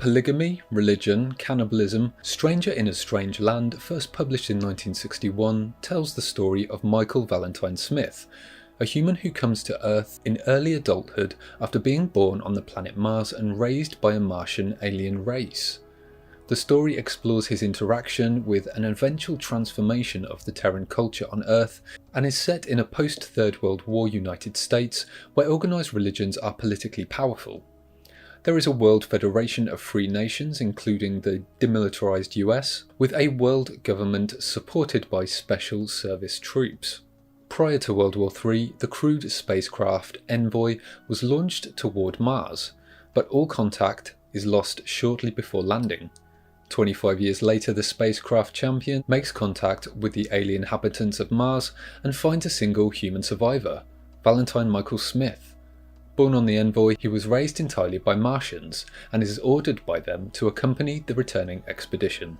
Polygamy, Religion, Cannibalism, Stranger in a Strange Land, first published in 1961, tells the story of Michael Valentine Smith, a human who comes to Earth in early adulthood after being born on the planet Mars and raised by a Martian alien race. The story explores his interaction with an eventual transformation of the Terran culture on Earth and is set in a post-Third World War United States where organised religions are politically powerful. There is a World Federation of Free Nations, including the demilitarized US, with a world government supported by special service troops. Prior to World War III, the crewed spacecraft Envoy was launched toward Mars, but all contact is lost shortly before landing. 25 years later, the spacecraft Champion makes contact with the alien inhabitants of Mars and finds a single human survivor, Valentine Michael Smith. Born on the Envoy, he was raised entirely by Martians and is ordered by them to accompany the returning expedition.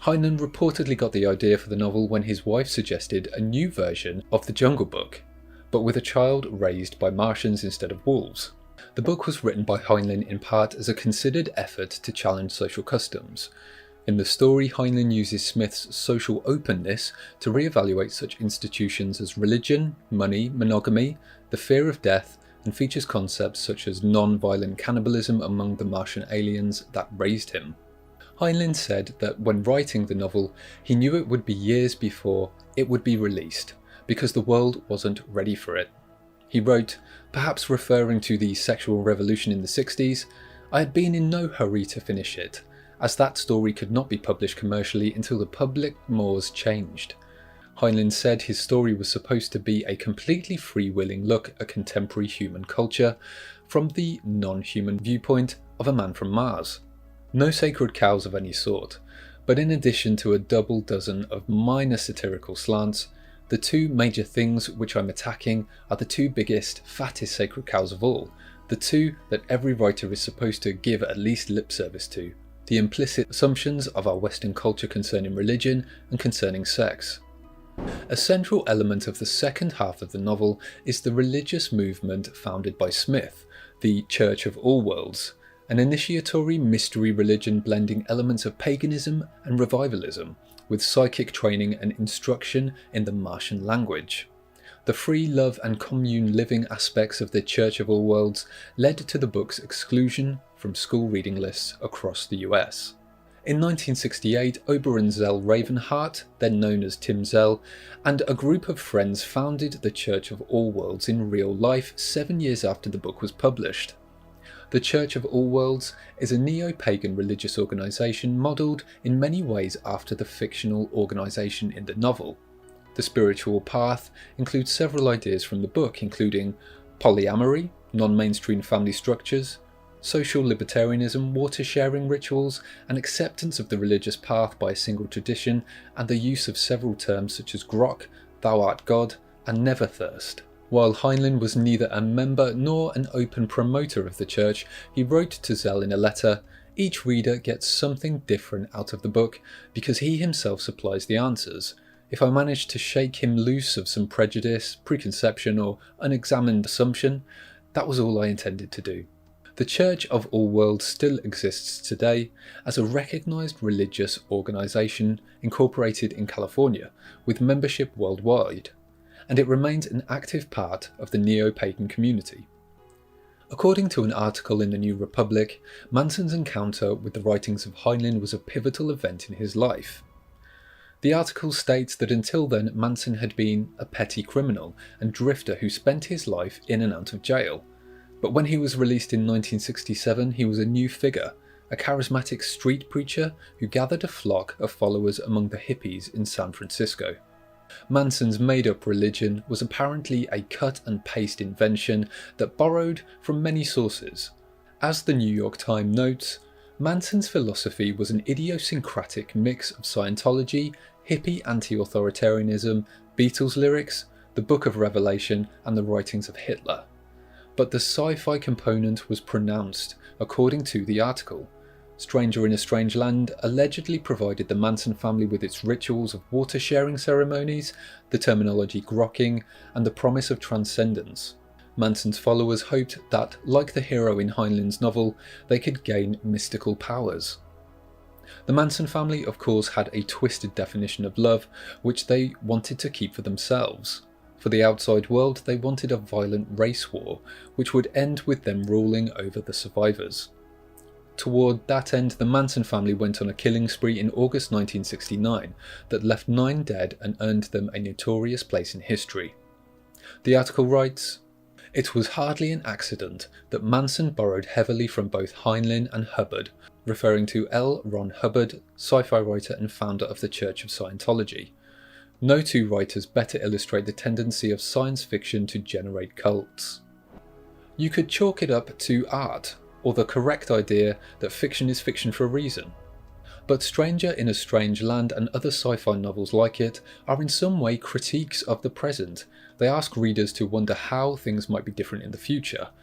Heinlein reportedly got the idea for the novel when his wife suggested a new version of The Jungle Book, but with a child raised by Martians instead of wolves. The book was written by Heinlein in part as a considered effort to challenge social customs. In the story, Heinlein uses Smith's social openness to re-evaluate such institutions as religion, money, monogamy, the fear of death, and features concepts such as non-violent cannibalism among the Martian aliens that raised him. Heinlein said that when writing the novel, he knew it would be years before it would be released, because the world wasn't ready for it. He wrote, perhaps referring to the sexual revolution in the 60s, "I had been in no hurry to finish it, as that story could not be published commercially until the public mores changed." Heinlein said his story was supposed to be a completely freewheeling look at contemporary human culture from the non-human viewpoint of a man from Mars. No sacred cows of any sort, but in addition to a double dozen of minor satirical slants, the two major things which I'm attacking are the two biggest, fattest sacred cows of all, the two that every writer is supposed to give at least lip service to, the implicit assumptions of our Western culture concerning religion and concerning sex. A central element of the second half of the novel is the religious movement founded by Smith, the Church of All Worlds, an initiatory mystery religion blending elements of paganism and revivalism, with psychic training and instruction in the Martian language. The free love and commune living aspects of the Church of All Worlds led to the book's exclusion from school reading lists across the US. In 1968, Oberon Zell Ravenheart, then known as Tim Zell, and a group of friends founded the Church of All Worlds in real life 7 years after the book was published. The Church of All Worlds is a neo-pagan religious organisation modelled in many ways after the fictional organisation in the novel. The spiritual path includes several ideas from the book, including polyamory, non-mainstream family structures, social libertarianism, water-sharing rituals, and acceptance of the religious path by a single tradition, and the use of several terms such as grok, thou art God, and never thirst. While Heinlein was neither a member nor an open promoter of the church, he wrote to Zell in a letter, "Each reader gets something different out of the book because he himself supplies the answers. If I managed to shake him loose of some prejudice, preconception, or unexamined assumption, that was all I intended to do." The Church of All Worlds still exists today as a recognised religious organisation incorporated in California with membership worldwide, and it remains an active part of the neo-pagan community. According to an article in the New Republic, Manson's encounter with the writings of Heinlein was a pivotal event in his life. The article states that until then Manson had been a petty criminal and drifter who spent his life in and out of jail. But when he was released in 1967, he was a new figure, a charismatic street preacher who gathered a flock of followers among the hippies in San Francisco. Manson's made-up religion was apparently a cut-and-paste invention that borrowed from many sources. As the New York Times notes, Manson's philosophy was an idiosyncratic mix of Scientology, hippie anti-authoritarianism, Beatles lyrics, the Book of Revelation, and the writings of Hitler. But the sci-fi component was pronounced, according to the article. Stranger in a Strange Land allegedly provided the Manson family with its rituals of water-sharing ceremonies, the terminology grokking, and the promise of transcendence. Manson's followers hoped that, like the hero in Heinlein's novel, they could gain mystical powers. The Manson family, of course, had a twisted definition of love, which they wanted to keep for themselves. For the outside world, they wanted a violent race war, which would end with them ruling over the survivors. Toward that end, the Manson family went on a killing spree in August 1969 that left 9 dead and earned them a notorious place in history. The article writes, "It was hardly an accident that Manson borrowed heavily from both Heinlein and Hubbard," referring to L. Ron Hubbard, sci-fi writer and founder of the Church of Scientology. No two writers better illustrate the tendency of science fiction to generate cults. You could chalk it up to art, or the correct idea that fiction is fiction for a reason. But Stranger in a Strange Land and other sci-fi novels like it are in some way critiques of the present. They ask readers to wonder how things might be different in the future,